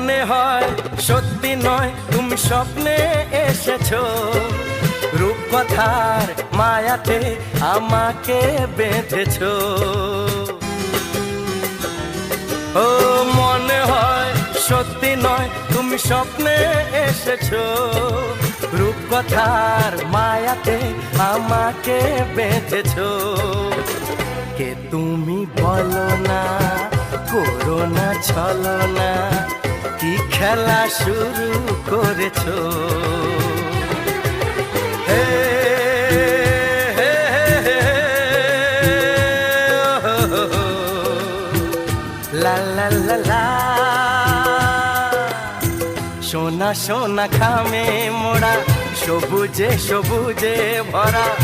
মনে হয় সত্যি নয় তুমি স্বপ্নে এসেছো, রূপকথার মায়াতে আমাকে বেঁধেছো। ও মনে হয় সত্যি নয় তুমি স্বপ্নে এসেছো, রূপকথার মায়াতে আমাকে বেঁধেছো। কে তুমি বলো না, করো না ছলনা, কি খেলা শুরু করেছো। হে হে হে লা লা লা লা, সোনা সোনা খামে মোড়া, সবুজে সবুজে ভরা।